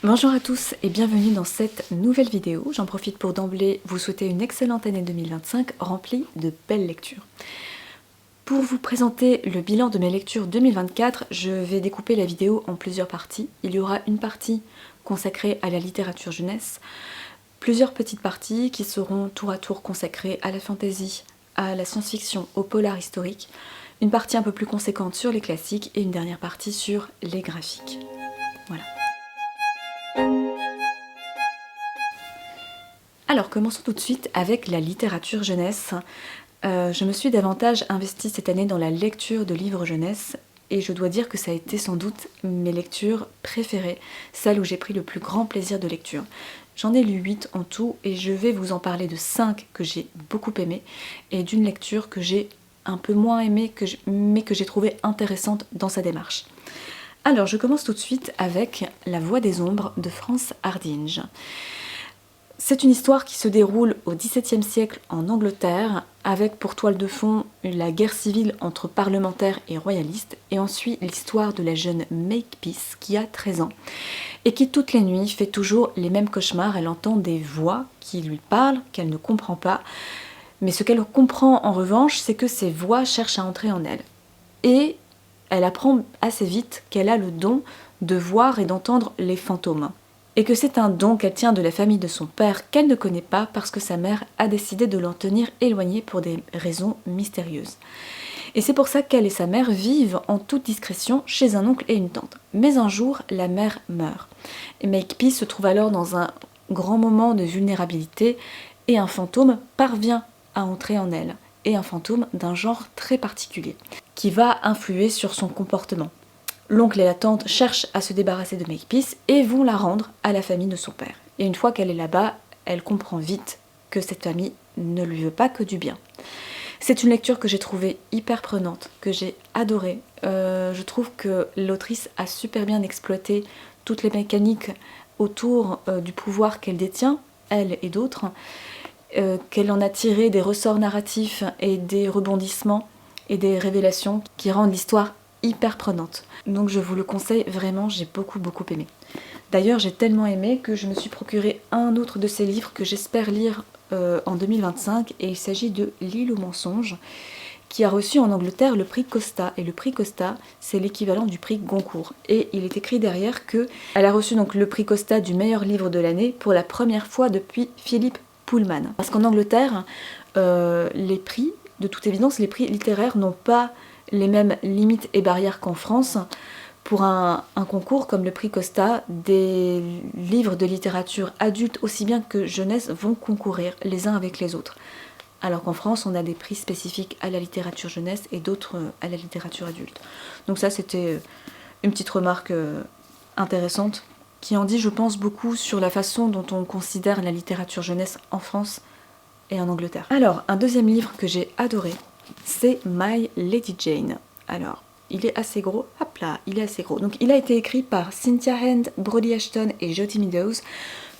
Bonjour à tous et bienvenue dans cette nouvelle vidéo. J'en profite pour d'emblée vous souhaiter une excellente année 2025 remplie de belles lectures. Pour vous présenter le bilan de mes lectures 2024, je vais découper la vidéo en plusieurs parties. Il y aura une partie consacrée à la littérature jeunesse, plusieurs petites parties qui seront tour à tour consacrées à la fantasy, à la science-fiction, au polar historique, une partie un peu plus conséquente sur les classiques et une dernière partie sur les graphiques. Voilà. Alors commençons tout de suite avec la littérature jeunesse. Je me suis davantage investie cette année dans la lecture de livres jeunesse et je dois dire que ça a été sans doute mes lectures préférées, celles où j'ai pris le plus grand plaisir de lecture. J'en ai lu 8 en tout et je vais vous en parler de 5 que j'ai beaucoup aimées et d'une lecture que j'ai un peu moins aimée mais que j'ai trouvée intéressante dans sa démarche. Alors je commence tout de suite avec La Voix des Ombres de France Hardinge. C'est une histoire qui se déroule au XVIIe siècle en Angleterre, avec pour toile de fond la guerre civile entre parlementaires et royalistes, et on suit l'histoire de la jeune Makepeace qui a 13 ans, et qui toutes les nuits fait toujours les mêmes cauchemars. Elle entend des voix qui lui parlent, qu'elle ne comprend pas, mais ce qu'elle comprend en revanche, c'est que ces voix cherchent à entrer en elle. Et elle apprend assez vite qu'elle a le don de voir et d'entendre les fantômes. Et que c'est un don qu'elle tient de la famille de son père qu'elle ne connaît pas parce que sa mère a décidé de l'en tenir éloignée pour des raisons mystérieuses. Et c'est pour ça qu'elle et sa mère vivent en toute discrétion chez un oncle et une tante. Mais un jour, la mère meurt. Et Makepeace se trouve alors dans un grand moment de vulnérabilité et un fantôme parvient à entrer en elle. Et un fantôme d'un genre très particulier qui va influer sur son comportement. L'oncle et la tante cherchent à se débarrasser de Makepeace et vont la rendre à la famille de son père. Et une fois qu'elle est là-bas, elle comprend vite que cette famille ne lui veut pas que du bien. C'est une lecture que j'ai trouvée hyper prenante, que j'ai adorée. Je trouve que l'autrice a super bien exploité toutes les mécaniques autour du pouvoir qu'elle détient, elle et d'autres, qu'elle en a tiré des ressorts narratifs et des rebondissements et des révélations qui rendent l'histoire hyper prenante. Donc je vous le conseille vraiment, j'ai beaucoup aimé. D'ailleurs j'ai tellement aimé que je me suis procuré un autre de ses livres que j'espère lire en 2025 et il s'agit de L'île aux mensonges qui a reçu en Angleterre le prix Costa et le prix Costa c'est l'équivalent du prix Goncourt et il est écrit derrière que elle a reçu donc le prix Costa du meilleur livre de l'année pour la première fois depuis Philip Pullman. Parce qu'en Angleterre les prix, de toute évidence les prix littéraires n'ont pas les mêmes limites et barrières qu'en France. Pour un concours comme le prix Costa, des livres de littérature adulte aussi bien que jeunesse vont concourir les uns avec les autres. Alors qu'en France, on a des prix spécifiques à la littérature jeunesse et d'autres à la littérature adulte. Donc ça, c'était une petite remarque intéressante qui en dit, je pense, beaucoup sur la façon dont on considère la littérature jeunesse en France et en Angleterre. Alors, un deuxième livre que j'ai adoré, c'est My Lady Jane. Alors, il est assez gros, hop là, il est assez gros. Donc il a été écrit par Cynthia Hand, Brody Ashton et Jodi Meadows,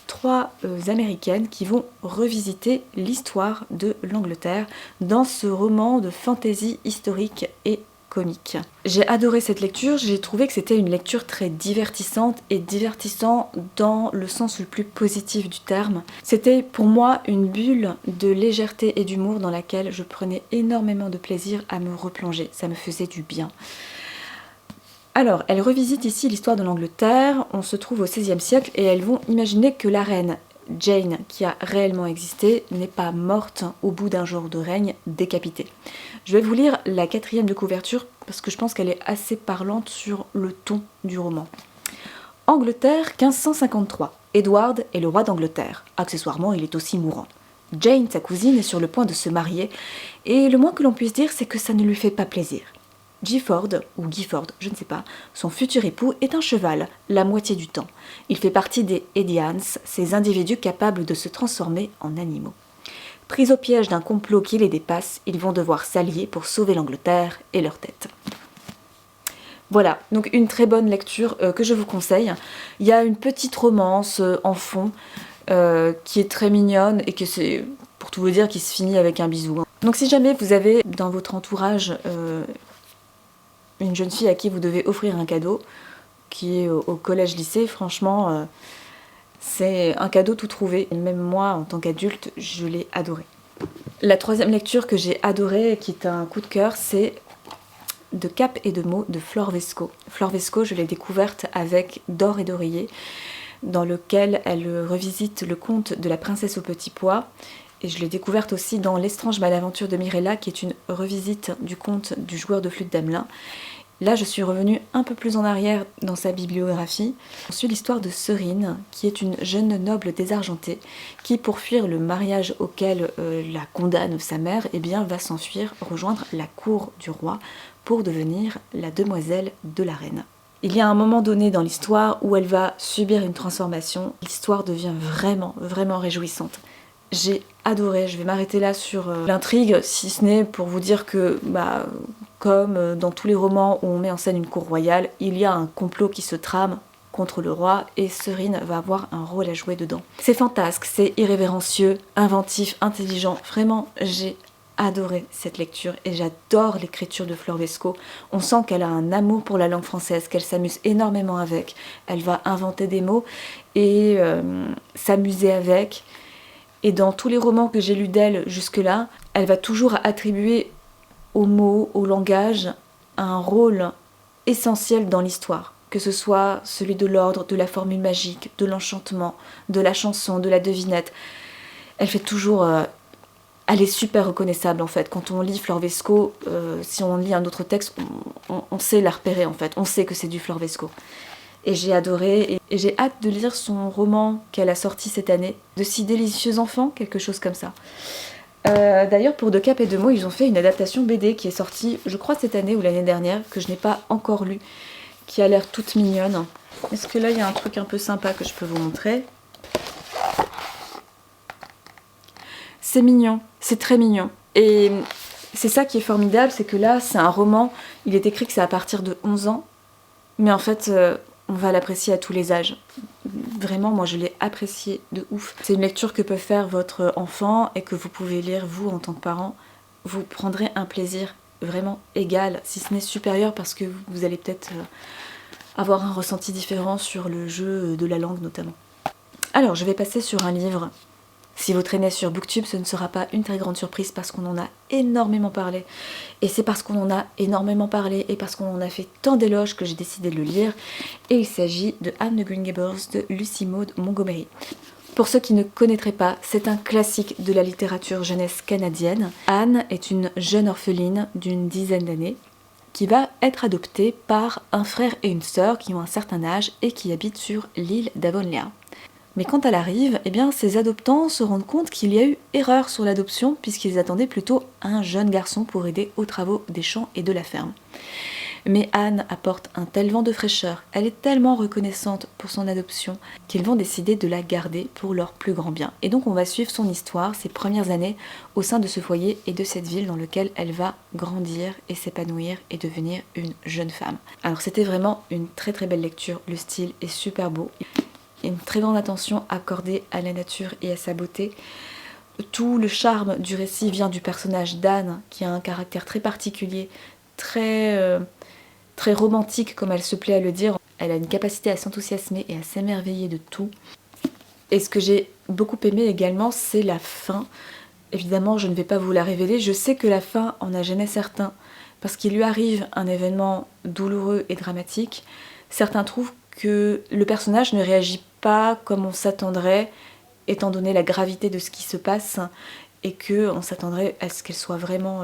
trois américaines qui vont revisiter l'histoire de l'Angleterre dans ce roman de fantasy historique et comique. J'ai adoré cette lecture, j'ai trouvé que c'était une lecture très divertissante et divertissant dans le sens le plus positif du terme. C'était pour moi une bulle de légèreté et d'humour dans laquelle je prenais énormément de plaisir à me replonger, ça me faisait du bien. Alors, elles revisitent ici l'histoire de l'Angleterre, on se trouve au XVIe siècle et elles vont imaginer que la reine Jane, qui a réellement existé, n'est pas morte au bout d'un jour de règne décapitée. Je vais vous lire la 4e de couverture parce que je pense qu'elle est assez parlante sur le ton du roman. Angleterre 1553. Edward est le roi d'Angleterre. Accessoirement, il est aussi mourant. Jane, sa cousine, est sur le point de se marier et le moins que l'on puisse dire, c'est que ça ne lui fait pas plaisir. Gifford, ou Gifford, je ne sais pas, son futur époux est un cheval, la moitié du temps. Il fait partie des Edians, ces individus capables de se transformer en animaux. Pris au piège d'un complot qui les dépasse, ils vont devoir s'allier pour sauver l'Angleterre et leur tête. Voilà, donc une très bonne lecture que je vous conseille. Il y a une petite romance en fond qui est très mignonne et que c'est, pour tout vous dire, qui se finit avec un bisou. Donc si jamais vous avez dans votre entourage une jeune fille à qui vous devez offrir un cadeau, qui est au collège-lycée, franchement, c'est un cadeau tout trouvé. Et même moi, en tant qu'adulte, je l'ai adoré. La troisième lecture que j'ai adorée, qui est un coup de cœur, c'est De Cap et de mots de Flore Vesco. Flore Vesco, je l'ai découverte avec D'or et d'oreiller, dans lequel elle revisite le conte de la princesse au petit pois. Et je l'ai découverte aussi dans L'estrange malaventure de Mirella, qui est une revisite du conte du joueur de flûte d'Amelin. Là, je suis revenue un peu plus en arrière dans sa bibliographie. On suit l'histoire de Serine, qui est une jeune noble désargentée, qui, pour fuir le mariage auquel la condamne sa mère, eh bien, va s'enfuir, rejoindre la cour du roi pour devenir la demoiselle de la reine. Il y a un moment donné dans l'histoire où elle va subir une transformation. L'histoire devient vraiment, vraiment réjouissante. J'ai adoré, je vais m'arrêter là sur l'intrigue, si ce n'est pour vous dire que, comme dans tous les romans où on met en scène une cour royale, il y a un complot qui se trame contre le roi et Serine va avoir un rôle à jouer dedans. C'est fantasque, c'est irrévérencieux, inventif, intelligent. Vraiment, j'ai adoré cette lecture et j'adore l'écriture de Flore Vesco. On sent qu'elle a un amour pour la langue française, qu'elle s'amuse énormément avec. Elle va inventer des mots et s'amuser avec. Et dans tous les romans que j'ai lus d'elle jusque-là, elle va toujours attribuer aux mots, au langage, un rôle essentiel dans l'histoire. Que ce soit celui de l'ordre, de la formule magique, de l'enchantement, de la chanson, de la devinette. Elle fait toujours... elle est super reconnaissable en fait. Quand on lit Flore Vesco, si on lit un autre texte, on sait la repérer en fait. On sait que c'est du Flore Vesco. Et j'ai adoré, et j'ai hâte de lire son roman qu'elle a sorti cette année, De si délicieux enfants, quelque chose comme ça. D'ailleurs, pour De Cap et de mots, ils ont fait une adaptation BD qui est sortie, je crois cette année ou l'année dernière, que je n'ai pas encore lue, qui a l'air toute mignonne. Est-ce que là, il y a un truc un peu sympa que je peux vous montrer? C'est mignon, c'est très mignon. Et c'est ça qui est formidable, c'est que là, c'est un roman, il est écrit que c'est à partir de 11 ans, mais en fait... on va l'apprécier à tous les âges. Vraiment, moi je l'ai apprécié de ouf. C'est une lecture que peut faire votre enfant et que vous pouvez lire vous en tant que parent. Vous prendrez un plaisir vraiment égal, si ce n'est supérieur, parce que vous allez peut-être avoir un ressenti différent sur le jeu de la langue notamment. Alors, je vais passer sur un livre. Si vous traînez sur Booktube, ce ne sera pas une très grande surprise parce qu'on en a énormément parlé. Et c'est parce qu'on en a énormément parlé et parce qu'on en a fait tant d'éloges que j'ai décidé de le lire. Et il s'agit de Anne de Green Gables de Lucy Maud Montgomery. Pour ceux qui ne connaîtraient pas, c'est un classique de la littérature jeunesse canadienne. Anne est une jeune orpheline d'une dizaine d'années qui va être adoptée par un frère et une sœur qui ont un certain âge et qui habitent sur l'île d'Avonlea. Mais quand elle arrive, eh bien, ses adoptants se rendent compte qu'il y a eu erreur sur l'adoption puisqu'ils attendaient plutôt un jeune garçon pour aider aux travaux des champs et de la ferme. Mais Anne apporte un tel vent de fraîcheur, elle est tellement reconnaissante pour son adoption qu'ils vont décider de la garder pour leur plus grand bien. Et donc on va suivre son histoire, ses premières années au sein de ce foyer et de cette ville dans lequel elle va grandir et s'épanouir et devenir une jeune femme. Alors c'était vraiment une très très belle lecture, le style est super beau. Il y a une très grande attention accordée à la nature et à sa beauté. Tout le charme du récit vient du personnage d'Anne, qui a un caractère très particulier, très romantique, comme elle se plaît à le dire. Elle a une capacité à s'enthousiasmer et à s'émerveiller de tout. Et ce que j'ai beaucoup aimé également, c'est la fin. Évidemment, je ne vais pas vous la révéler. Je sais que la fin en a gêné certains, parce qu'il lui arrive un événement douloureux et dramatique. Certains trouvent que le personnage ne réagit pas comme on s'attendrait, étant donné la gravité de ce qui se passe, et qu'on s'attendrait à ce qu'elle soit vraiment...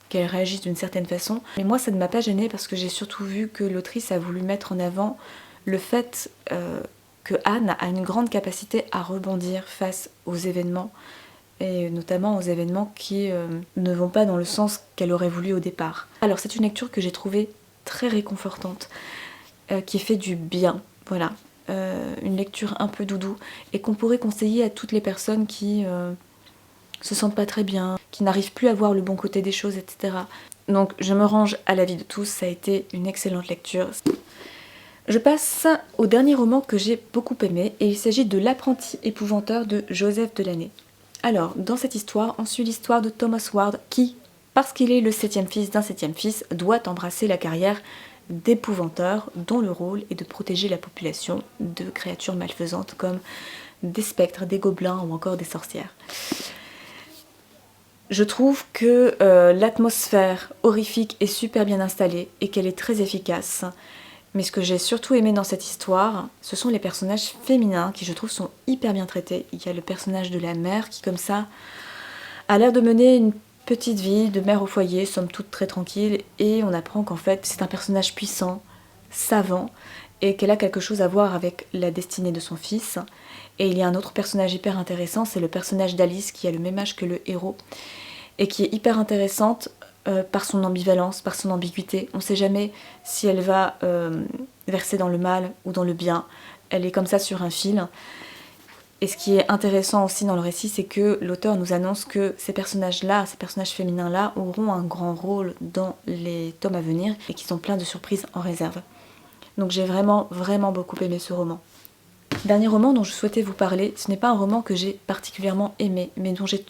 qu'elle réagisse d'une certaine façon. Mais moi, ça ne m'a pas gênée parce que j'ai surtout vu que l'autrice a voulu mettre en avant le fait que Anne a une grande capacité à rebondir face aux événements, et notamment aux événements qui ne vont pas dans le sens qu'elle aurait voulu au départ. Alors c'est une lecture que j'ai trouvée très réconfortante, qui fait du bien, voilà. Une lecture un peu doudou et qu'on pourrait conseiller à toutes les personnes qui se sentent pas très bien, qui n'arrivent plus à voir le bon côté des choses, etc. Donc je me range à l'avis de tous, ça a été une excellente lecture. Je passe au dernier roman que j'ai beaucoup aimé et il s'agit de L'apprenti épouvanteur de Joseph Delaney. Alors, dans cette histoire, on suit l'histoire de Thomas Ward qui, parce qu'il est le 7e fils d'un 7e fils, doit embrasser la carrière d'épouvanteurs dont le rôle est de protéger la population de créatures malfaisantes comme des spectres, des gobelins ou encore des sorcières. Je trouve que l'atmosphère horrifique est super bien installée et qu'elle est très efficace. Mais ce que j'ai surtout aimé dans cette histoire, ce sont les personnages féminins qui je trouve sont hyper bien traités. Il y a le personnage de la mère qui comme ça a l'air de mener une petite vie de mère au foyer, somme toute très tranquille, et on apprend qu'en fait c'est un personnage puissant, savant, et qu'elle a quelque chose à voir avec la destinée de son fils. Et il y a un autre personnage hyper intéressant, c'est le personnage d'Alice qui a le même âge que le héros, et qui est hyper intéressante par son ambivalence, par son ambiguïté. On ne sait jamais si elle va verser dans le mal ou dans le bien. Elle est comme ça sur un fil. Et ce qui est intéressant aussi dans le récit, c'est que l'auteur nous annonce que ces personnages-là, ces personnages féminins-là, auront un grand rôle dans les tomes à venir et qui sont pleins de surprises en réserve. Donc j'ai vraiment, vraiment beaucoup aimé ce roman. Dernier roman dont je souhaitais vous parler, ce n'est pas un roman que j'ai particulièrement aimé, mais dont j'ai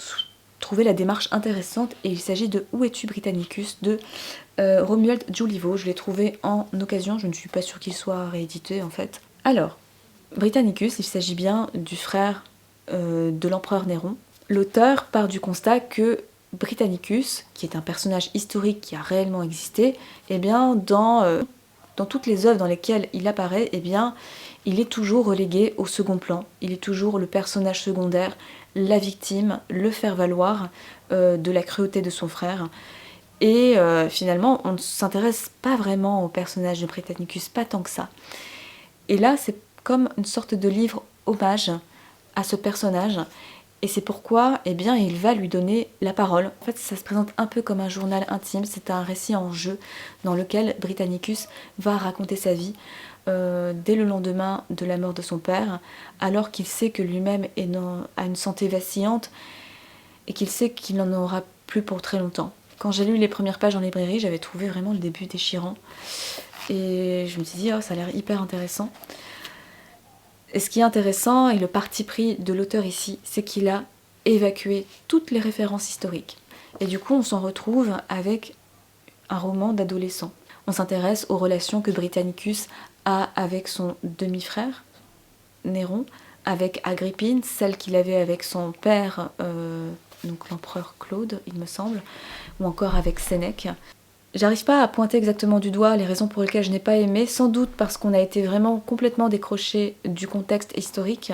trouvé la démarche intéressante, et il s'agit de Où es-tu Britannicus de Romuald Julivo. Je l'ai trouvé en occasion, je ne suis pas sûre qu'il soit réédité en fait. Alors, Britannicus, il s'agit bien du frère de l'empereur Néron. L'auteur part du constat que Britannicus, qui est un personnage historique qui a réellement existé, eh bien dans toutes les œuvres dans lesquelles il apparaît, eh bien il est toujours relégué au second plan. Il est toujours le personnage secondaire, la victime, le faire-valoir de la cruauté de son frère. Et finalement, on ne s'intéresse pas vraiment au personnage de Britannicus, pas tant que ça. Et là, c'est comme une sorte de livre hommage à ce personnage. Et c'est pourquoi, eh bien, il va lui donner la parole. En fait, ça se présente un peu comme un journal intime. C'est un récit en jeu dans lequel Britannicus va raconter sa vie dès le lendemain de la mort de son père, alors qu'il sait que lui-même a une santé vacillante et qu'il sait qu'il n'en aura plus pour très longtemps. Quand j'ai lu les premières pages en librairie, j'avais trouvé vraiment le début déchirant. Et je me suis dit, oh, ça a l'air hyper intéressant. Et ce qui est intéressant, et le parti pris de l'auteur ici, c'est qu'il a évacué toutes les références historiques. Et du coup, on s'en retrouve avec un roman d'adolescent. On s'intéresse aux relations que Britannicus a avec son demi-frère, Néron, avec Agrippine, celle qu'il avait avec son père, donc l'empereur Claude, il me semble, ou encore avec Sénèque. J'arrive pas à pointer exactement du doigt les raisons pour lesquelles je n'ai pas aimé, sans doute parce qu'on a été vraiment complètement décroché du contexte historique.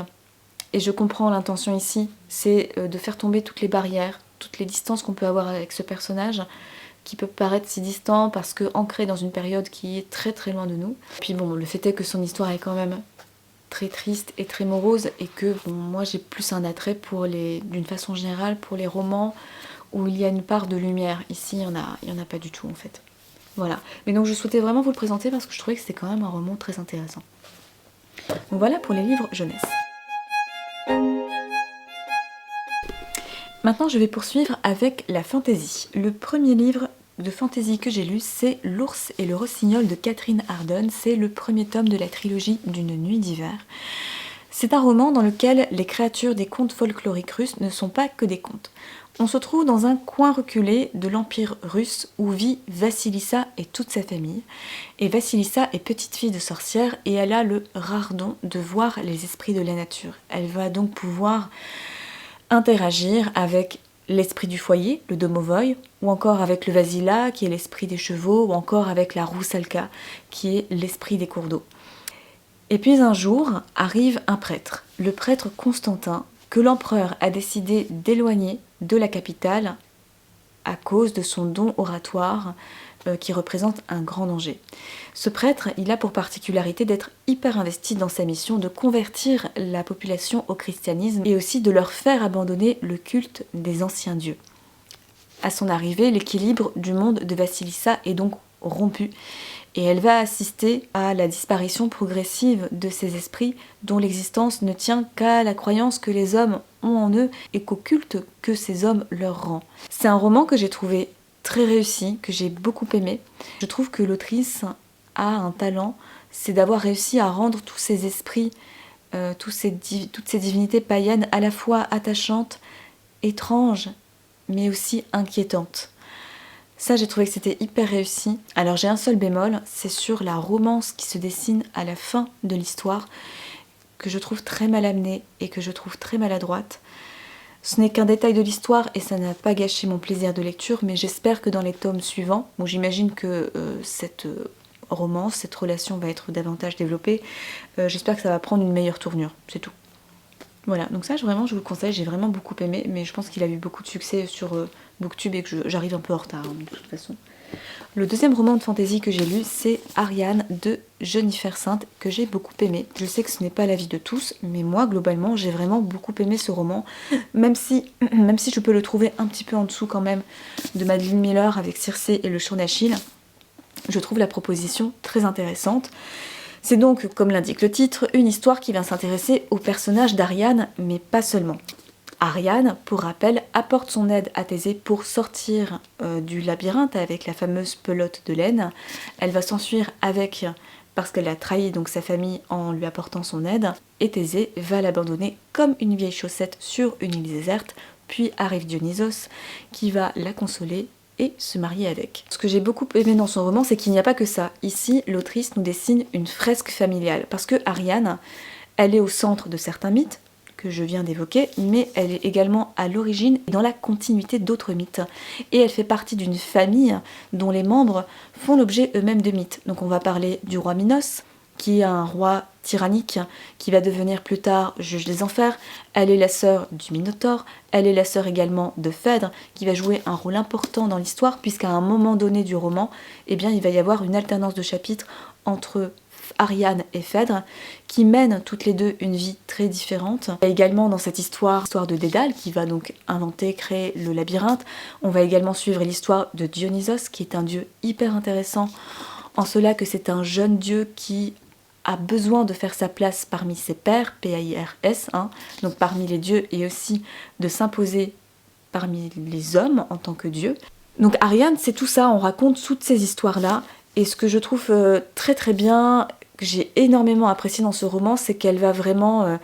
Et je comprends l'intention ici, c'est de faire tomber toutes les barrières, toutes les distances qu'on peut avoir avec ce personnage, qui peut paraître si distant parce que ancré dans une période qui est très très loin de nous. Puis bon, le fait est que son histoire est quand même très triste et très morose, et que bon, moi j'ai plus un attrait pour d'une façon générale pour les romans où il y a une part de lumière. Ici, il y en a pas du tout en fait. Voilà. Mais donc je souhaitais vraiment vous le présenter parce que je trouvais que c'était quand même un roman très intéressant. Donc voilà pour les livres jeunesse. Maintenant, je vais poursuivre avec la fantaisie. Le premier livre de fantaisie que j'ai lu, c'est L'ours et le rossignol de Catherine Hardon. C'est le premier tome de la trilogie d'Une nuit d'hiver. C'est un roman dans lequel les créatures des contes folkloriques russes ne sont pas que des contes. On se trouve dans un coin reculé de l'Empire russe où vit Vassilissa et toute sa famille. Et Vassilissa est petite fille de sorcière et elle a le rare don de voir les esprits de la nature. Elle va donc pouvoir interagir avec l'esprit du foyer, le domovoy, ou encore avec le Vasila, qui est l'esprit des chevaux, ou encore avec la roussalka, qui est l'esprit des cours d'eau. Et puis un jour arrive un prêtre, le prêtre Constantin, que l'empereur a décidé d'éloigner de la capitale à cause de son don oratoire qui représente un grand danger. Ce prêtre, il a pour particularité d'être hyper investi dans sa mission de convertir la population au christianisme et aussi de leur faire abandonner le culte des anciens dieux. À son arrivée, l'équilibre du monde de Vassilissa est donc rompu et elle va assister à la disparition progressive de ces esprits dont l'existence ne tient qu'à la croyance que les hommes ont en eux et qu'au culte que ces hommes leur rend. C'est un roman que j'ai trouvé très réussi, que j'ai beaucoup aimé. Je trouve que l'autrice a un talent, c'est d'avoir réussi à rendre tous ces esprits, toutes ces divinités païennes à la fois attachantes, étranges, mais aussi inquiétantes. Ça, j'ai trouvé que c'était hyper réussi. Alors j'ai un seul bémol, c'est sur la romance qui se dessine à la fin de l'histoire, que je trouve très mal amenée et que je trouve très maladroite. Ce n'est qu'un détail de l'histoire et ça n'a pas gâché mon plaisir de lecture, mais j'espère que dans les tomes suivants, bon, j'imagine que cette romance, cette relation va être davantage développée, j'espère que ça va prendre une meilleure tournure, c'est tout. Voilà, donc ça vraiment je vous le conseille, j'ai vraiment beaucoup aimé, mais je pense qu'il a eu beaucoup de succès sur Booktube et que j'arrive un peu en retard hein, de toute façon. Le deuxième roman de fantasy que j'ai lu, c'est Ariane de Jennifer Sainte, que j'ai beaucoup aimé. Je sais que ce n'est pas l'avis de tous, mais moi, globalement, j'ai vraiment beaucoup aimé ce roman, même si je peux le trouver un petit peu en dessous quand même de Madeline Miller avec Circé et le chant d'Achille. Je trouve la proposition très intéressante. C'est donc, comme l'indique le titre, une histoire qui vient s'intéresser au personnage d'Ariane, mais pas seulement. Ariane, pour rappel, apporte son aide à Thésée pour sortir du labyrinthe avec la fameuse pelote de laine. Elle va s'enfuir avec, parce qu'elle a trahi donc sa famille en lui apportant son aide, et Thésée va l'abandonner comme une vieille chaussette sur une île déserte, puis arrive Dionysos qui va la consoler et se marier avec. Ce que j'ai beaucoup aimé dans son roman, c'est qu'il n'y a pas que ça. Ici, l'autrice nous dessine une fresque familiale, parce que Ariane, elle est au centre de certains mythes, que je viens d'évoquer, mais elle est également à l'origine et dans la continuité d'autres mythes. Et elle fait partie d'une famille dont les membres font l'objet eux-mêmes de mythes. Donc on va parler du roi Minos, qui est un roi tyrannique, qui va devenir plus tard juge des enfers. Elle est la sœur du Minotaure, elle est la sœur également de Phèdre, qui va jouer un rôle important dans l'histoire, puisqu'à un moment donné du roman, eh bien, il va y avoir une alternance de chapitres entre Ariane et Phèdre, qui mènent toutes les deux une vie très différente. Il y a également dans cette histoire de Dédale, qui va donc inventer, créer le labyrinthe. On va également suivre l'histoire de Dionysos, qui est un dieu hyper intéressant, en cela que c'est un jeune dieu qui a besoin de faire sa place parmi ses pairs, P-A-I-R-S, hein, donc parmi les dieux, et aussi de s'imposer parmi les hommes en tant que dieu. Donc Ariane, c'est tout ça, on raconte toutes ces histoires-là, et ce que je trouve très très bien, que j'ai énormément apprécié dans ce roman, c'est qu'elle va vraiment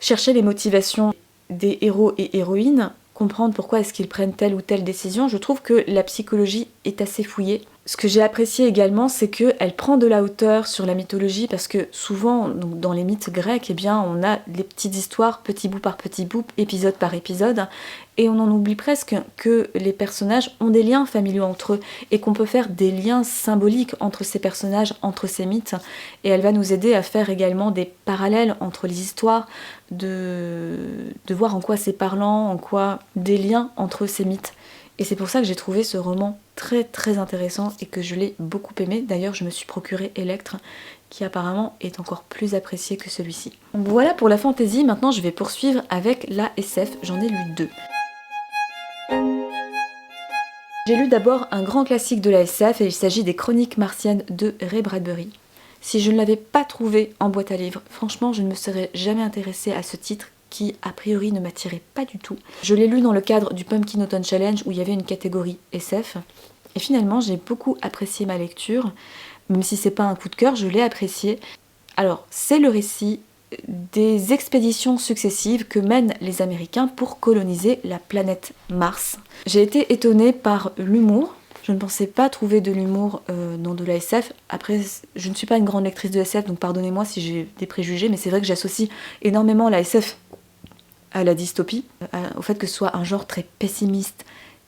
chercher les motivations des héros et héroïnes, comprendre pourquoi est-ce qu'ils prennent telle ou telle décision. Je trouve que la psychologie est assez fouillée. Ce que j'ai apprécié également, c'est qu'elle prend de la hauteur sur la mythologie, parce que souvent, donc, dans les mythes grecs, eh bien, on a les petites histoires, petit bout par petit bout, épisode par épisode, et on en oublie presque que les personnages ont des liens familiaux entre eux, et qu'on peut faire des liens symboliques entre ces personnages, entre ces mythes, et elle va nous aider à faire également des parallèles entre les histoires, de voir en quoi c'est parlant, en quoi des liens entre ces mythes. Et c'est pour ça que j'ai trouvé ce roman très très intéressant et que je l'ai beaucoup aimé. D'ailleurs, je me suis procuré Electre, qui apparemment est encore plus apprécié que celui-ci. Voilà pour la fantasy, maintenant je vais poursuivre avec la SF, j'en ai lu 2. J'ai lu d'abord un grand classique de la SF et il s'agit des Chroniques martiennes de Ray Bradbury. Si je ne l'avais pas trouvé en boîte à livres, franchement je ne me serais jamais intéressée à ce titre qui a priori ne m'attirait pas du tout. Je l'ai lu dans le cadre du Pumpkin Autumn Challenge où il y avait une catégorie SF et finalement j'ai beaucoup apprécié ma lecture, même si c'est pas un coup de cœur, je l'ai apprécié. Alors c'est le récit des expéditions successives que mènent les Américains pour coloniser la planète Mars. J'ai été étonnée par l'humour. Je ne pensais pas trouver de l'humour dans de la SF. Après, je ne suis pas une grande lectrice de SF, donc pardonnez-moi si j'ai des préjugés, mais c'est vrai que j'associe énormément la SF à la dystopie, au fait que ce soit un genre très pessimiste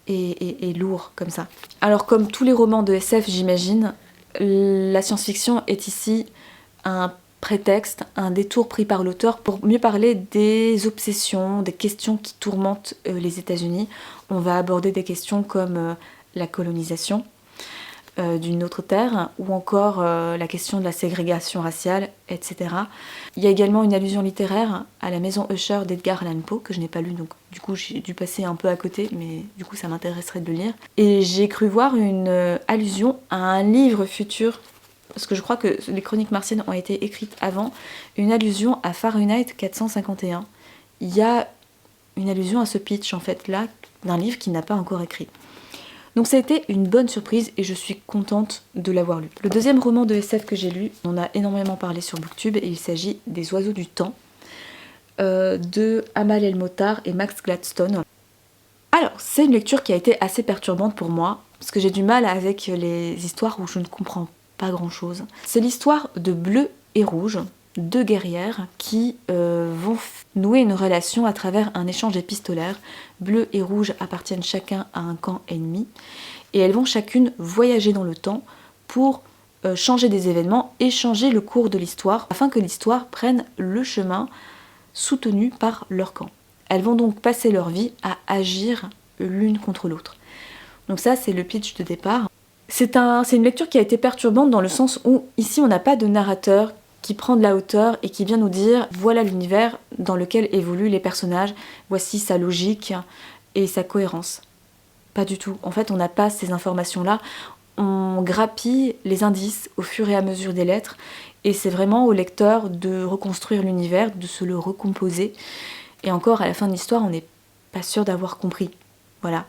et lourd comme ça. Alors comme tous les romans de SF, j'imagine, la science-fiction est ici un prétexte, un détour pris par l'auteur pour mieux parler des obsessions, des questions qui tourmentent les États-Unis. On va aborder des questions comme la colonisation d'une autre terre, ou encore la question de la ségrégation raciale, etc. Il y a également une allusion littéraire à la maison Usher d'Edgar Allan Poe, que je n'ai pas lu, donc du coup j'ai dû passer un peu à côté, mais du coup ça m'intéresserait de le lire. Et j'ai cru voir une allusion à un livre futur, parce que je crois que les Chroniques martiennes ont été écrites avant, une allusion à Fahrenheit 451. Il y a une allusion à ce pitch en fait là, d'un livre qui n'a pas encore écrit. Donc ça a été une bonne surprise et je suis contente de l'avoir lu. Le deuxième roman de SF que j'ai lu, on a énormément parlé sur Booktube et il s'agit des Oiseaux du temps de Amal El-Mohtar et Max Gladstone. Alors c'est une lecture qui a été assez perturbante pour moi parce que j'ai du mal avec les histoires où je ne comprends pas grand-chose. C'est l'histoire de Bleu et Rouge, deux guerrières qui vont nouer une relation à travers un échange épistolaire. Bleu et Rouge appartiennent chacun à un camp ennemi, et elles vont chacune voyager dans le temps pour changer des événements et changer le cours de l'histoire, afin que l'histoire prenne le chemin soutenu par leur camp. Elles vont donc passer leur vie à agir l'une contre l'autre. Donc ça, c'est le pitch de départ. C'est une lecture qui a été perturbante dans le sens où ici on n'a pas de narrateur qui prend de la hauteur et qui vient nous dire voilà l'univers dans lequel évoluent les personnages, voici sa logique et sa cohérence. Pas du tout. En fait, on n'a pas ces informations-là. On grappille les indices au fur et à mesure des lettres et c'est vraiment au lecteur de reconstruire l'univers, de se le recomposer. Et encore, à la fin de l'histoire, on n'est pas sûr d'avoir compris. Voilà.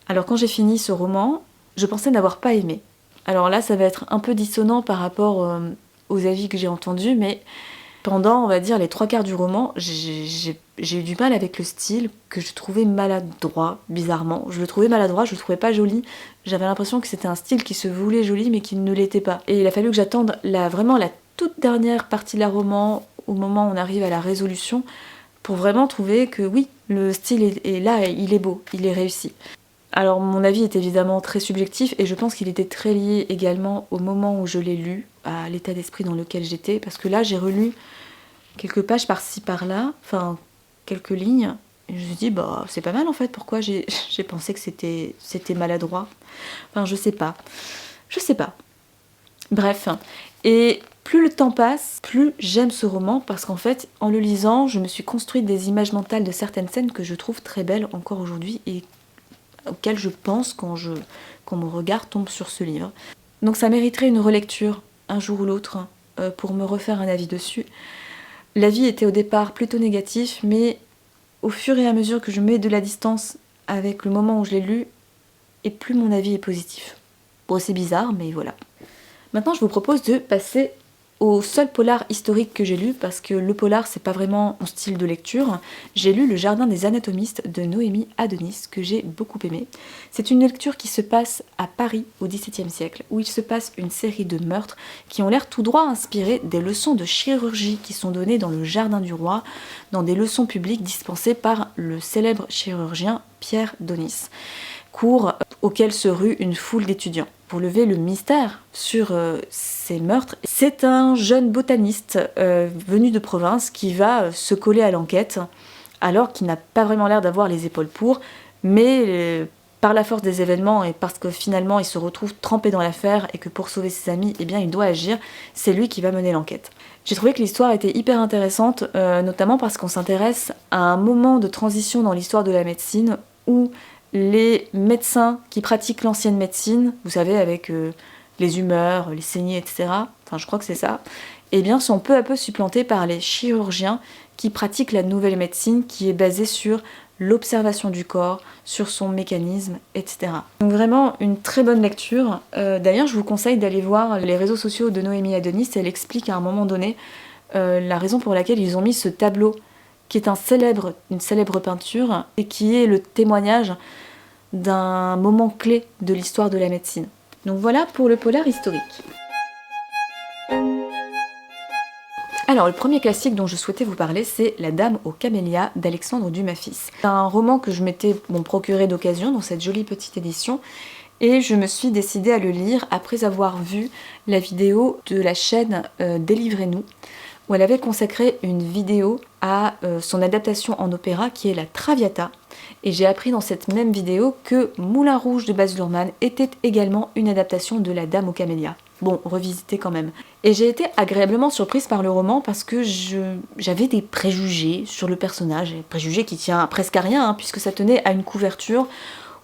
Alors quand j'ai fini ce roman, je pensais n'avoir pas aimé. Alors là, ça va être un peu dissonant par rapport aux avis que j'ai entendus, mais pendant, on va dire, les 3/4 du roman, j'ai eu du mal avec le style que je trouvais maladroit, bizarrement. Je le trouvais maladroit, je le trouvais pas joli. J'avais l'impression que c'était un style qui se voulait joli, mais qui ne l'était pas. Et il a fallu que j'attende vraiment la toute dernière partie de la roman, au moment où on arrive à la résolution, pour vraiment trouver que oui, le style est là, il est beau, il est réussi. Alors mon avis est évidemment très subjectif et je pense qu'il était très lié également au moment où je l'ai lu, à l'état d'esprit dans lequel j'étais, parce que là j'ai relu quelques pages par-ci par-là, enfin quelques lignes, et je me suis dit bah c'est pas mal en fait, pourquoi j'ai pensé que c'était maladroit. Enfin je sais pas. Bref, et plus le temps passe, plus j'aime ce roman parce qu'en fait, en le lisant, je me suis construite des images mentales de certaines scènes que je trouve très belles encore aujourd'hui et auxquelles je pense quand mon regard tombe sur ce livre. Donc ça mériterait une relecture un jour ou l'autre pour me refaire un avis dessus. L'avis était au départ plutôt négatif, mais au fur et à mesure que je mets de la distance avec le moment où je l'ai lu, et plus mon avis est positif. Bon, c'est bizarre, mais voilà. Maintenant, je vous propose de passer au seul polar historique que j'ai lu, parce que le polar, c'est pas vraiment mon style de lecture. J'ai lu Le Jardin des Anatomistes de Noémie Adonis, que j'ai beaucoup aimé. C'est une lecture qui se passe à Paris au XVIIe siècle, où il se passe une série de meurtres qui ont l'air tout droit inspirés des leçons de chirurgie qui sont données dans le Jardin du Roi, dans des leçons publiques dispensées par le célèbre chirurgien Pierre Donis. Cours auquel se rue une foule d'étudiants. Pour lever le mystère sur ces meurtres, c'est un jeune botaniste venu de province qui va se coller à l'enquête, alors qu'il n'a pas vraiment l'air d'avoir les épaules pour, mais par la force des événements et parce que finalement il se retrouve trempé dans l'affaire et que pour sauver ses amis, eh bien, il doit agir, c'est lui qui va mener l'enquête. J'ai trouvé que l'histoire était hyper intéressante, notamment parce qu'on s'intéresse à un moment de transition dans l'histoire de la médecine où les médecins qui pratiquent l'ancienne médecine, vous savez, avec les humeurs, les saignées, etc., enfin je crois que c'est ça, eh bien sont peu à peu supplantés par les chirurgiens qui pratiquent la nouvelle médecine qui est basée sur l'observation du corps, sur son mécanisme, etc. Donc vraiment une très bonne lecture. D'ailleurs, je vous conseille d'aller voir les réseaux sociaux de Noémie Adonis. Elle explique à un moment donné la raison pour laquelle ils ont mis ce tableau qui est une célèbre peinture et qui est le témoignage d'un moment clé de l'histoire de la médecine. Donc voilà pour le polar historique. Alors le premier classique dont je souhaitais vous parler, c'est La Dame aux camélias d'Alexandre Dumas-Fils. C'est un roman que je m'étais procuré d'occasion dans cette jolie petite édition et je me suis décidée à le lire après avoir vu la vidéo de la chaîne Délivrez-nous, où elle avait consacré une vidéo à son adaptation en opéra qui est la Traviata. Et j'ai appris dans cette même vidéo que Moulin Rouge de Baz Luhrmann était également une adaptation de La Dame aux camélias. Bon, revisité quand même. Et j'ai été agréablement surprise par le roman parce que j'avais des préjugés sur le personnage, des préjugés qui tient presque à rien, puisque ça tenait à une couverture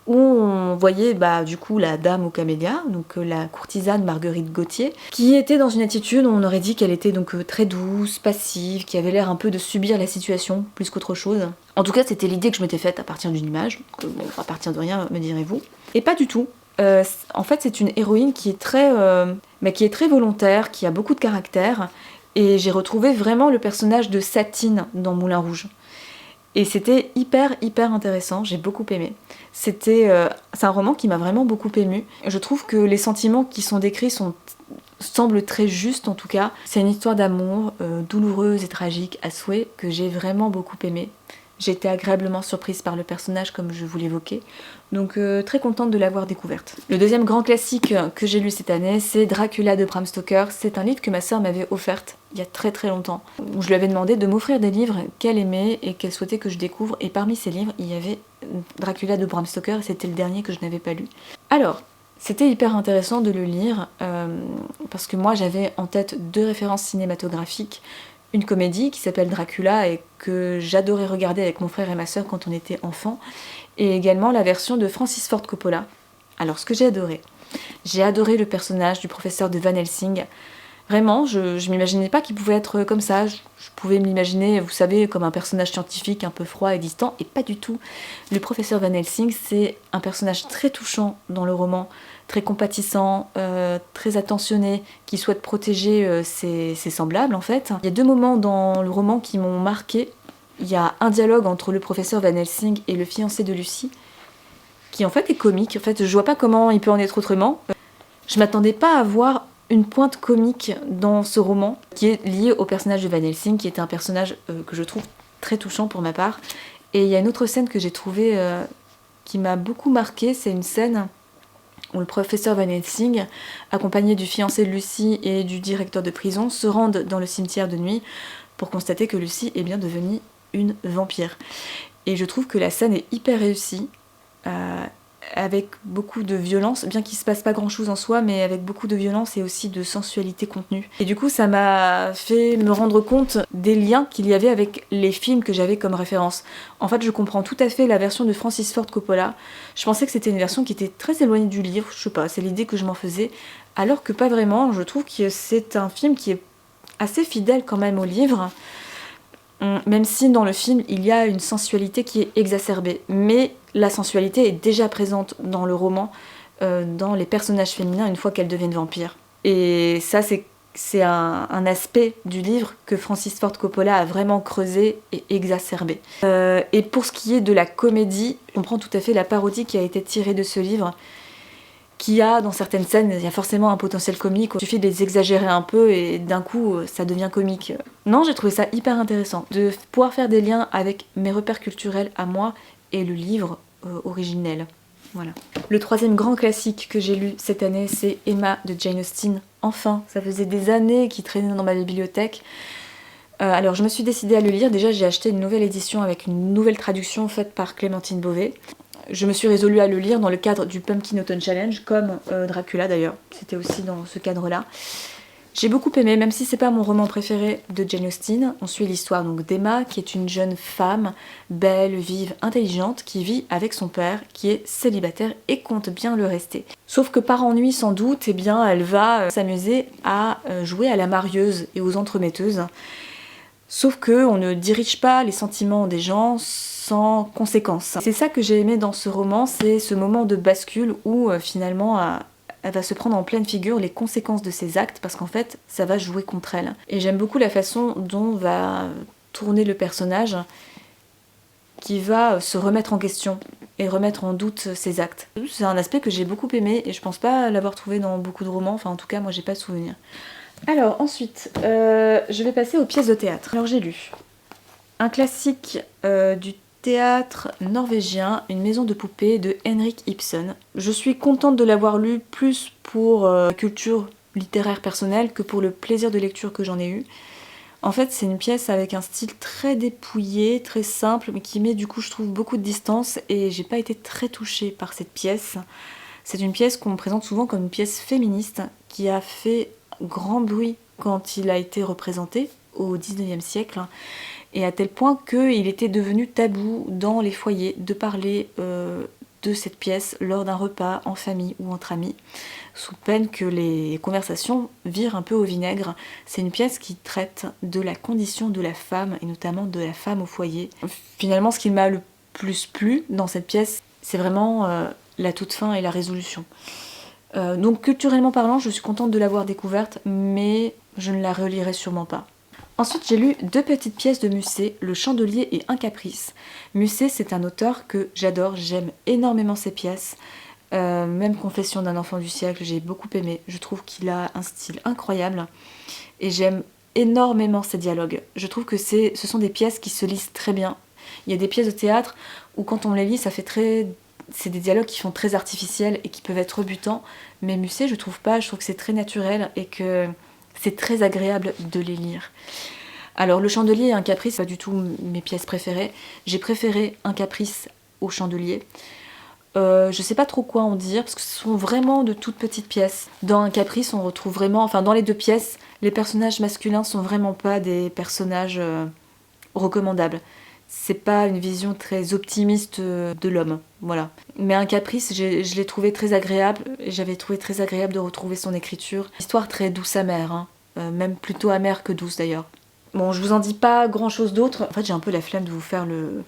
où on voyait du coup la dame aux camélias, donc la courtisane Marguerite Gauthier, qui était dans une attitude où on aurait dit qu'elle était donc très douce, passive, qui avait l'air un peu de subir la situation plus qu'autre chose. En tout cas, c'était l'idée que je m'étais faite à partir d'une image, à partir de rien, me direz-vous. Et pas du tout. En fait, c'est une héroïne qui est très volontaire, qui a beaucoup de caractère, et j'ai retrouvé vraiment le personnage de Satine dans Moulin Rouge. Et c'était hyper intéressant, j'ai beaucoup aimé. C'est un roman qui m'a vraiment beaucoup émue. Je trouve que les sentiments qui sont décrits semblent très justes en tout cas. C'est une histoire d'amour douloureuse et tragique à souhait que j'ai vraiment beaucoup aimée. J'ai été agréablement surprise par le personnage comme je vous l'évoquais, donc très contente de l'avoir découverte. Le deuxième grand classique que j'ai lu cette année, c'est Dracula de Bram Stoker. C'est un livre que ma sœur m'avait offerte il y a très longtemps, où je lui avais demandé de m'offrir des livres qu'elle aimait et qu'elle souhaitait que je découvre, et parmi ces livres, il y avait Dracula de Bram Stoker, et c'était le dernier que je n'avais pas lu. Alors, c'était hyper intéressant de le lire, parce que moi j'avais en tête 2 références cinématographiques. Une comédie qui s'appelle Dracula et que j'adorais regarder avec mon frère et ma sœur quand on était enfants, et également la version de Francis Ford Coppola. Alors ce que j'ai adoré le personnage du professeur de Van Helsing. Vraiment, je m'imaginais pas qu'il pouvait être comme ça. Je pouvais m'imaginer, vous savez, comme un personnage scientifique un peu froid et distant, et pas du tout. Le professeur Van Helsing, c'est un personnage très touchant dans le roman, très compatissant, très attentionné, qui souhaite protéger ses semblables en fait. Il y a 2 moments dans le roman qui m'ont marqué. Il y a un dialogue entre le professeur Van Helsing et le fiancé de Lucie, qui en fait est comique. En fait, je vois pas comment il peut en être autrement. Je m'attendais pas à voir une pointe comique dans ce roman, qui est lié au personnage de Van Helsing, qui est un personnage que je trouve très touchant pour ma part. Et il y a une autre scène que j'ai trouvée qui m'a beaucoup marquée, c'est une scène où le professeur Van Helsing, accompagné du fiancé de Lucie et du directeur de prison, se rendent dans le cimetière de nuit pour constater que Lucie est bien devenue une vampire. Et je trouve que la scène est hyper réussie, avec beaucoup de violence, bien qu'il se passe pas grand chose en soi, mais avec beaucoup de violence et aussi de sensualité contenue. Et du coup, ça m'a fait me rendre compte des liens qu'il y avait avec les films que j'avais comme référence. En fait, je comprends tout à fait la version de Francis Ford Coppola. Je pensais que c'était une version qui était très éloignée du livre, je sais pas, c'est l'idée que je m'en faisais, alors que pas vraiment. Je trouve que c'est un film qui est assez fidèle quand même au livre, même si dans le film il y a une sensualité qui est exacerbée, mais la sensualité est déjà présente dans le roman, dans les personnages féminins une fois qu'elles deviennent vampires. Et ça c'est un aspect du livre que Francis Ford Coppola a vraiment creusé et exacerbé. Et pour ce qui est de la comédie, je comprends tout à fait la parodie qui a été tirée de ce livre, qui a, dans certaines scènes, il y a forcément un potentiel comique, il suffit de les exagérer un peu et d'un coup, ça devient comique. Non, j'ai trouvé ça hyper intéressant, de pouvoir faire des liens avec mes repères culturels à moi et le livre originel. Voilà. Le 3e grand classique que j'ai lu cette année, c'est Emma de Jane Austen. Enfin, ça faisait des années qu'il traînait dans ma bibliothèque. Alors je me suis décidée à le lire. Déjà, j'ai acheté une nouvelle édition avec une nouvelle traduction faite par Clémentine Beauvais. Je me suis résolue à le lire dans le cadre du Pumpkin Autumn Challenge, comme Dracula d'ailleurs, c'était aussi dans ce cadre-là. J'ai beaucoup aimé, même si c'est pas mon roman préféré de Jane Austen. On suit l'histoire donc d'Emma, qui est une jeune femme, belle, vive, intelligente, qui vit avec son père, qui est célibataire et compte bien le rester. Sauf que par ennui sans doute, eh bien, elle va s'amuser à jouer à la marieuse et aux entremetteuses. Sauf que on ne dirige pas les sentiments des gens sans conséquence. C'est ça que j'ai aimé dans ce roman, c'est ce moment de bascule où finalement elle va se prendre en pleine figure les conséquences de ses actes, parce qu'en fait ça va jouer contre elle. Et j'aime beaucoup la façon dont va tourner le personnage, qui va se remettre en question et remettre en doute ses actes. C'est un aspect que j'ai beaucoup aimé et je pense pas l'avoir trouvé dans beaucoup de romans, enfin en tout cas moi j'ai pas de souvenir. Alors ensuite, je vais passer aux pièces de théâtre. Alors j'ai lu un classique du théâtre norvégien, Une maison de poupées de Henrik Ibsen. Je suis contente de l'avoir lu plus pour culture littéraire personnelle que pour le plaisir de lecture que j'en ai eu. En fait, c'est une pièce avec un style très dépouillé, très simple, mais qui met du coup, je trouve, beaucoup de distance, et j'ai pas été très touchée par cette pièce. C'est une pièce qu'on présente souvent comme une pièce féministe, qui a fait grand bruit quand il a été représenté au 19e siècle, et à tel point qu'il était devenu tabou dans les foyers de parler de cette pièce lors d'un repas en famille ou entre amis, sous peine que les conversations virent un peu au vinaigre. C'est une pièce qui traite de la condition de la femme, et notamment de la femme au foyer. Finalement, ce qui m'a le plus plu dans cette pièce, c'est vraiment la toute fin et la résolution. Donc culturellement parlant, je suis contente de l'avoir découverte, mais je ne la relirai sûrement pas. Ensuite, j'ai lu 2 petites pièces de Musset, Le Chandelier et Un Caprice. Musset, c'est un auteur que j'adore, j'aime énormément ses pièces. Même Confession d'un enfant du siècle, j'ai beaucoup aimé. Je trouve qu'il a un style incroyable et j'aime énormément ses dialogues. Je trouve que ce sont des pièces qui se lisent très bien. Il y a des pièces de théâtre où quand on les lit, ça fait très... C'est des dialogues qui font très artificiels et qui peuvent être rebutants. Mais Musset, je trouve pas, je trouve que c'est très naturel et que c'est très agréable de les lire. Alors Le Chandelier et Un Caprice, c'est pas du tout mes pièces préférées. J'ai préféré Un Caprice au Chandelier. Je sais pas trop quoi en dire parce que ce sont vraiment de toutes petites pièces. Dans Un Caprice, on retrouve vraiment, enfin dans les 2 pièces, les personnages masculins sont vraiment pas des personnages recommandables. C'est pas une vision très optimiste de l'homme, voilà. Mais Un Caprice, je l'ai trouvé très agréable, et j'avais trouvé très agréable de retrouver son écriture. Histoire très douce amère, hein. Même plutôt amère que douce d'ailleurs. Bon, je vous en dis pas grand chose d'autre. En fait, j'ai un peu la flemme de vous faire le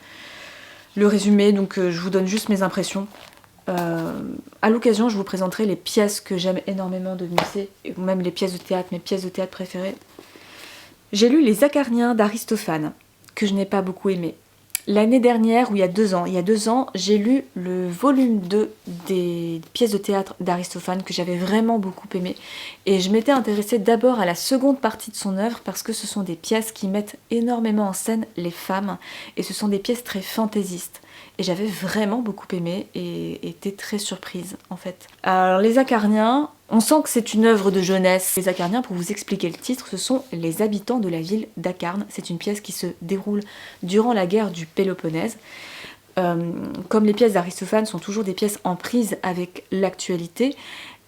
résumé, donc je vous donne juste mes impressions. À l'occasion, je vous présenterai les pièces que j'aime énormément de Musset, ou même les pièces de théâtre, mes pièces de théâtre préférées. J'ai lu Les Acarniens d'Aristophane, que je n'ai pas beaucoup aimé. L'année dernière, ou il y a 2 ans, j'ai lu le volume 2 des pièces de théâtre d'Aristophane que j'avais vraiment beaucoup aimé. Et je m'étais intéressée d'abord à la seconde partie de son œuvre parce que ce sont des pièces qui mettent énormément en scène les femmes et ce sont des pièces très fantaisistes. Et j'avais vraiment beaucoup aimé et été très surprise en fait. Alors Les Acarniens, on sent que c'est une œuvre de jeunesse. Les Acarniens, pour vous expliquer le titre, ce sont les habitants de la ville d'Acarne. C'est une pièce qui se déroule durant la guerre du Péloponnèse. Comme les pièces d'Aristophane sont toujours des pièces en prise avec l'actualité,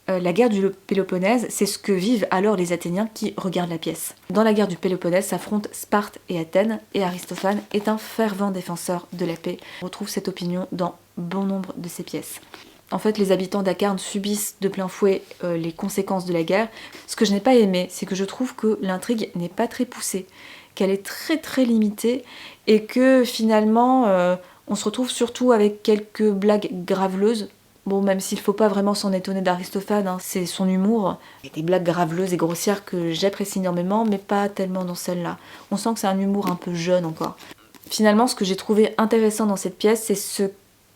la guerre du Péloponnèse, c'est ce que vivent alors les Athéniens qui regardent la pièce. Dans la guerre du Péloponnèse s'affrontent Sparte et Athènes, et Aristophane est un fervent défenseur de la paix. On retrouve cette opinion dans bon nombre de ses pièces. En fait, les habitants d'Acarne subissent de plein fouet les conséquences de la guerre. Ce que je n'ai pas aimé, c'est que je trouve que l'intrigue n'est pas très poussée, qu'elle est très très limitée, et que finalement, on se retrouve surtout avec quelques blagues graveleuses. Bon, même s'il ne faut pas vraiment s'en étonner d'Aristophane, hein, c'est son humour. Il y a des blagues graveleuses et grossières que j'apprécie énormément, mais pas tellement dans celle-là. On sent que c'est un humour un peu jeune encore. Finalement, ce que j'ai trouvé intéressant dans cette pièce, c'est ce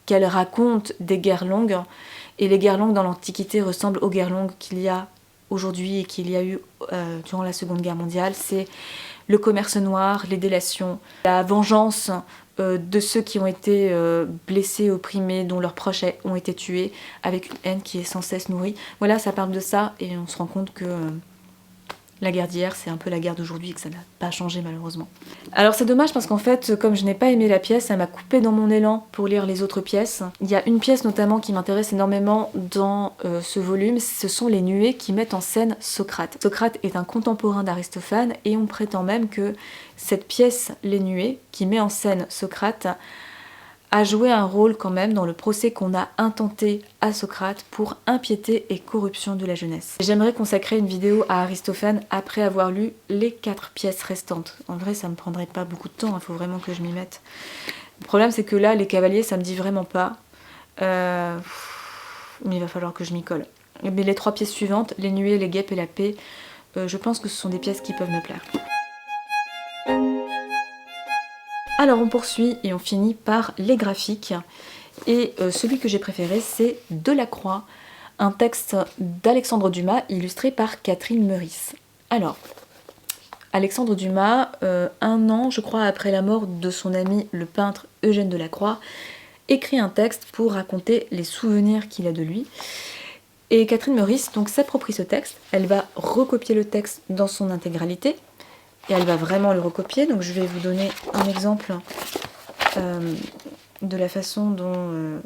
qu'elle raconte des guerres longues. Et les guerres longues dans l'Antiquité ressemblent aux guerres longues qu'il y a aujourd'hui et qu'il y a eu durant la Seconde Guerre mondiale. C'est le commerce noir, les délations, la vengeance de ceux qui ont été blessés, opprimés, dont leurs proches ont été tués, avec une haine qui est sans cesse nourrie. Voilà, ça parle de ça, et on se rend compte que la guerre d'hier, c'est un peu la guerre d'aujourd'hui, et que ça n'a pas changé malheureusement. Alors c'est dommage parce qu'en fait, comme je n'ai pas aimé la pièce, ça m'a coupé dans mon élan pour lire les autres pièces. Il y a une pièce notamment qui m'intéresse énormément dans ce volume, ce sont les nuées qui mettent en scène Socrate. Socrate est un contemporain d'Aristophane, et on prétend même que cette pièce, Les Nuées, qui met en scène Socrate, a joué un rôle quand même dans le procès qu'on a intenté à Socrate pour impiété et corruption de la jeunesse. J'aimerais consacrer une vidéo à Aristophane après avoir lu les 4 pièces restantes. En vrai, ça me prendrait pas beaucoup de temps, il faut vraiment que je m'y mette. Le problème, c'est que là, les cavaliers, ça me dit vraiment pas. Mais il va falloir que je m'y colle. Mais les 3 pièces suivantes, Les Nuées, Les Guêpes et La Paix, je pense que ce sont des pièces qui peuvent me plaire. Alors on poursuit et on finit par les graphiques. Et celui que j'ai préféré, c'est Delacroix, un texte d'Alexandre Dumas illustré par Catherine Meurice. Alors, Alexandre Dumas, 1 an, je crois, après la mort de son ami le peintre Eugène Delacroix, écrit un texte pour raconter les souvenirs qu'il a de lui. Et Catherine Meurice donc s'approprie ce texte, elle va recopier le texte dans son intégralité, et elle va vraiment le recopier. Donc je vais vous donner un exemple de la façon dont,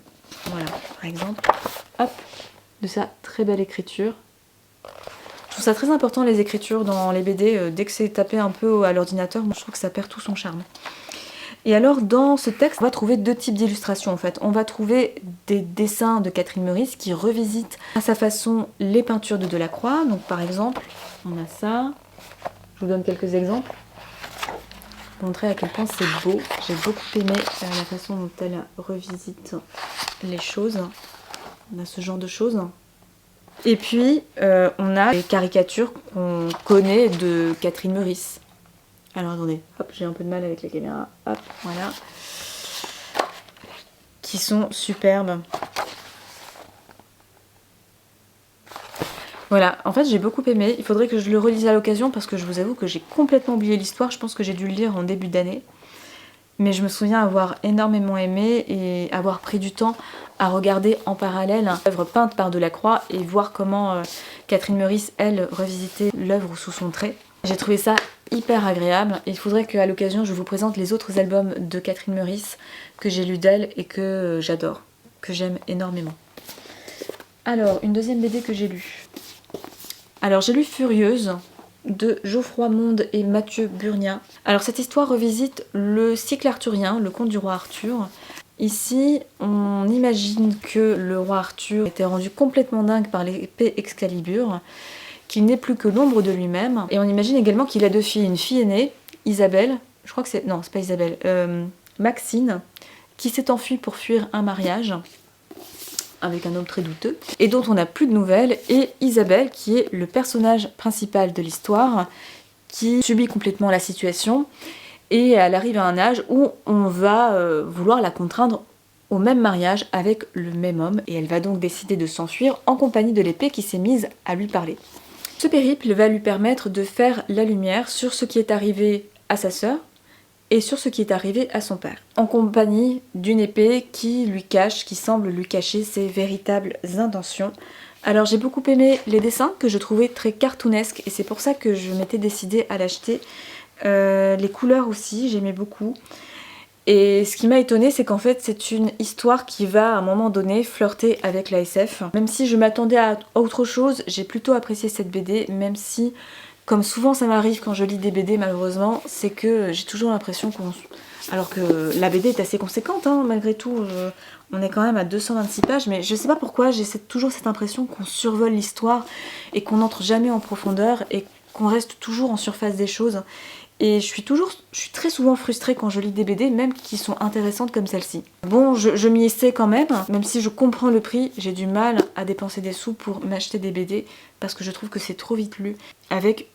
voilà, par exemple, hop, de sa très belle écriture. Je trouve ça très important, les écritures dans les BD, dès que c'est tapé un peu à l'ordinateur, moi je trouve que ça perd tout son charme. Et alors dans ce texte, on va trouver 2 types d'illustrations en fait. On va trouver des dessins de Catherine Meurice qui revisitent à sa façon les peintures de Delacroix. Donc par exemple, on a ça. Je vous donne quelques exemples pour montrer à quel point c'est beau. J'ai beaucoup aimé la façon dont elle revisite les choses. On a ce genre de choses. Et puis, on a les caricatures qu'on connaît de Catherine Meurice. Alors attendez, hop, j'ai un peu de mal avec la caméra, hop, voilà. Qui sont superbes. Voilà, en fait j'ai beaucoup aimé, il faudrait que je le relise à l'occasion parce que je vous avoue que j'ai complètement oublié l'histoire, je pense que j'ai dû le lire en début d'année. Mais je me souviens avoir énormément aimé et avoir pris du temps à regarder en parallèle l'œuvre peinte par Delacroix et voir comment Catherine Meurice, elle, revisitait l'œuvre sous son trait. J'ai trouvé ça hyper agréable et il faudrait qu'à l'occasion je vous présente les autres albums de Catherine Meurice que j'ai lus d'elle et que j'adore, que j'aime énormément. Alors, une deuxième BD que j'ai lue. Alors j'ai lu Furieuse de Geoffroy Monde et Mathieu Burnia. Alors cette histoire revisite le cycle arthurien, le conte du roi Arthur. Ici, on imagine que le roi Arthur était rendu complètement dingue par l'épée Excalibur, qu'il n'est plus que l'ombre de lui-même. Et on imagine également qu'il a deux filles, une fille aînée, Isabelle, je crois que c'est... non, c'est pas Isabelle, Maxine, qui s'est enfuie pour fuir un mariage avec un homme très douteux, et dont on n'a plus de nouvelles, et Isabelle, qui est le personnage principal de l'histoire, qui subit complètement la situation, et elle arrive à un âge où on va vouloir la contraindre au même mariage avec le même homme, et elle va donc décider de s'enfuir en compagnie de l'épée qui s'est mise à lui parler. Ce périple va lui permettre de faire la lumière sur ce qui est arrivé à sa sœur, et sur ce qui est arrivé à son père, en compagnie d'une épée qui lui cache, qui semble lui cacher ses véritables intentions. Alors j'ai beaucoup aimé les dessins que je trouvais très cartoonesques et c'est pour ça que je m'étais décidée à l'acheter. Les couleurs aussi, j'aimais beaucoup. Et ce qui m'a étonnée, c'est qu'en fait c'est une histoire qui va à un moment donné flirter avec la SF. Même si je m'attendais à autre chose, j'ai plutôt apprécié cette BD, même si... Comme souvent ça m'arrive quand je lis des BD malheureusement, c'est que j'ai toujours l'impression qu'on... Alors que la BD est assez conséquente hein, malgré tout, on est quand même à 226 pages, mais je sais pas pourquoi j'ai toujours cette impression qu'on survole l'histoire et qu'on n'entre jamais en profondeur et qu'on reste toujours en surface des choses. Et je suis très souvent frustrée quand je lis des BD, même qui sont intéressantes comme celle-ci. Bon, je m'y essaie quand même si je comprends le prix, j'ai du mal à dépenser des sous pour m'acheter des BD parce que je trouve que c'est trop vite lu, avec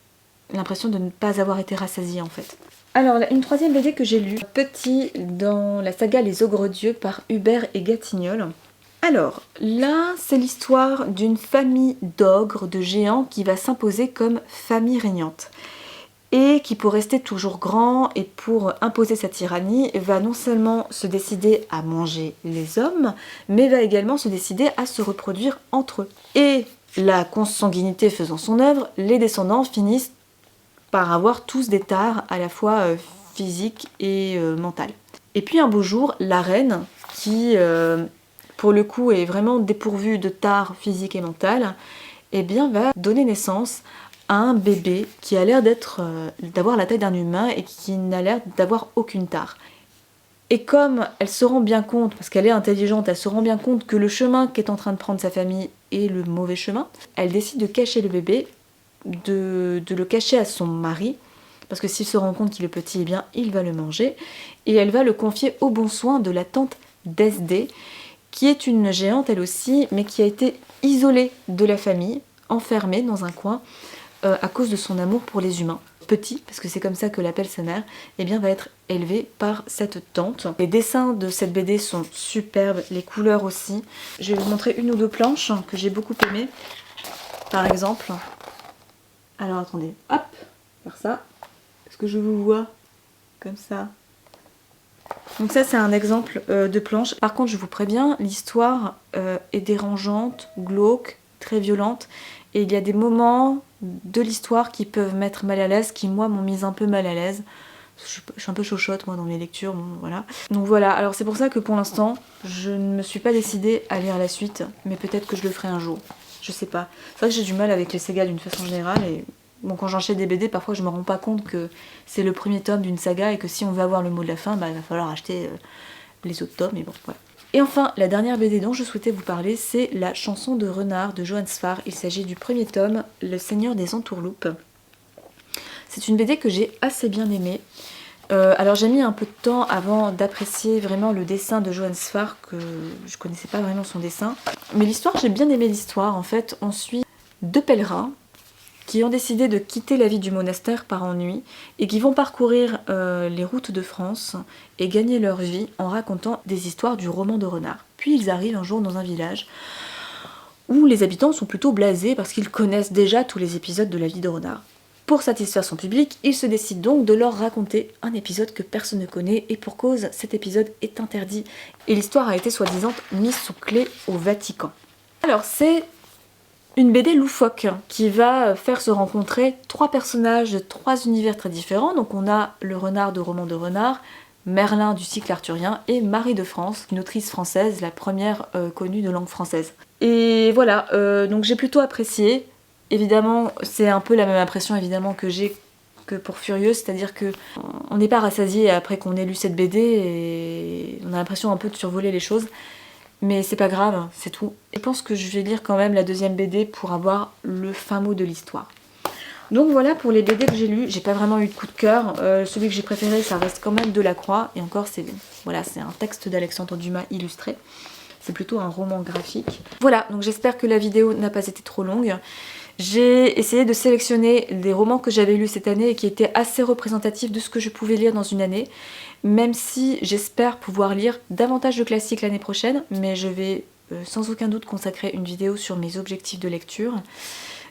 l'impression de ne pas avoir été rassasiée en fait. Alors, une troisième BD que j'ai lue, Petit, dans la saga Les Ogres Dieux par Hubert et Gatignolles. Alors, là, c'est l'histoire d'une famille d'ogres, de géants, qui va s'imposer comme famille régnante. Et qui, pour rester toujours grand et pour imposer sa tyrannie, va non seulement se décider à manger les hommes, mais va également se décider à se reproduire entre eux. Et la consanguinité faisant son œuvre, les descendants finissent par avoir tous des tares à la fois physiques et mentales. Et puis un beau jour, la reine, qui pour le coup est vraiment dépourvue de tares physiques et mentales, eh bien va donner naissance à un bébé qui a l'air d'avoir la taille d'un humain et qui n'a l'air d'avoir aucune tare. Et comme elle se rend bien compte, parce qu'elle est intelligente, elle se rend bien compte que le chemin qu'est en train de prendre sa famille est le mauvais chemin, elle décide de cacher le bébé, de le cacher à son mari, parce que s'il se rend compte qu'il est petit, eh bien il va le manger, et elle va le confier au bon soin de la tante d'Esdée, qui est une géante elle aussi, mais qui a été isolée de la famille, enfermée dans un coin, à cause de son amour pour les humains. Petit, parce que c'est comme ça que l'appelle sa mère, eh bien va être élevé par cette tante. Les dessins de cette BD sont superbes, les couleurs aussi. Je vais vous montrer une ou deux planches que j'ai beaucoup aimées. Par exemple, alors attendez, hop, faire ça. Est-ce que je vous vois comme ça? Donc ça c'est un exemple de planche. Par contre je vous préviens, l'histoire est dérangeante, glauque, très violente. Et il y a des moments de l'histoire qui peuvent mettre mal à l'aise, qui moi m'ont mise un peu mal à l'aise. Je suis un peu chochotte moi dans mes lectures, bon voilà. Donc voilà, alors c'est pour ça que pour l'instant, je ne me suis pas décidée à lire la suite, mais peut-être que je le ferai un jour. Je sais pas. C'est vrai que j'ai du mal avec les sagas d'une façon générale et bon, quand j'enchaîne des BD, parfois je me rends pas compte que c'est le premier tome d'une saga et que si on veut avoir le mot de la fin, bah, il va falloir acheter les autres tomes, et bon voilà. Et enfin, la dernière BD dont je souhaitais vous parler, c'est La chanson de renard de Johann Sfar. Il s'agit du premier tome, Le Seigneur des Entourloupes. C'est une BD que j'ai assez bien aimée. Alors j'ai mis un peu de temps avant d'apprécier vraiment le dessin de Johann Sfar, que je connaissais pas vraiment son dessin. Mais l'histoire, j'ai bien aimé l'histoire. En fait, on suit deux pèlerins qui ont décidé de quitter la vie du monastère par ennui et qui vont parcourir les routes de France et gagner leur vie en racontant des histoires du roman de renard. Puis ils arrivent un jour dans un village où les habitants sont plutôt blasés parce qu'ils connaissent déjà tous les épisodes de la vie de renard. Pour satisfaire son public, il se décide donc de leur raconter un épisode que personne ne connaît et pour cause, cet épisode est interdit et l'histoire a été soi-disant mise sous clé au Vatican. Alors c'est une BD loufoque qui va faire se rencontrer 3 personnages de 3 univers très différents. Donc on a le renard de Roman de Renard, Merlin du cycle arthurien et Marie de France, une autrice française, la première connue de langue française. Et voilà, donc j'ai plutôt apprécié. Évidemment, c'est un peu la même impression évidemment que j'ai que pour Furieuse, c'est-à-dire que on n'est pas rassasié après qu'on ait lu cette BD et on a l'impression un peu de survoler les choses. Mais c'est pas grave, c'est tout. Je pense que je vais lire quand même la deuxième BD pour avoir le fin mot de l'histoire. Donc voilà pour les BD que j'ai lus, j'ai pas vraiment eu de coup de cœur. Celui que j'ai préféré, ça reste quand même Delacroix. Et encore, c'est un texte d'Alexandre Dumas illustré. C'est plutôt un roman graphique. Voilà, donc j'espère que la vidéo n'a pas été trop longue. J'ai essayé de sélectionner des romans que j'avais lus cette année et qui étaient assez représentatifs de ce que je pouvais lire dans une année, même si j'espère pouvoir lire davantage de classiques l'année prochaine, mais je vais sans aucun doute consacrer une vidéo sur mes objectifs de lecture.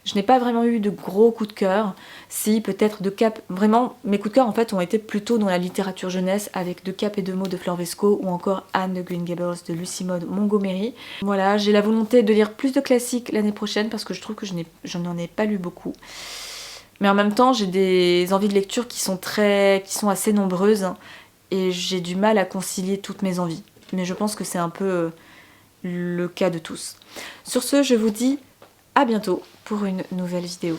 Je n'ai pas vraiment eu de gros coups de cœur, si peut-être de Cap, vraiment mes coups de cœur en fait ont été plutôt dans la littérature jeunesse avec De Cap et de mots de Fleur Vesco ou encore Anne de Green Gables de Lucy Maud Montgomery. Voilà, j'ai la volonté de lire plus de classiques l'année prochaine parce que je trouve que je n'en ai pas lu beaucoup. Mais en même temps j'ai des envies de lecture qui sont assez nombreuses et j'ai du mal à concilier toutes mes envies. Mais je pense que c'est un peu le cas de tous. Sur ce, je vous dis à bientôt pour une nouvelle vidéo.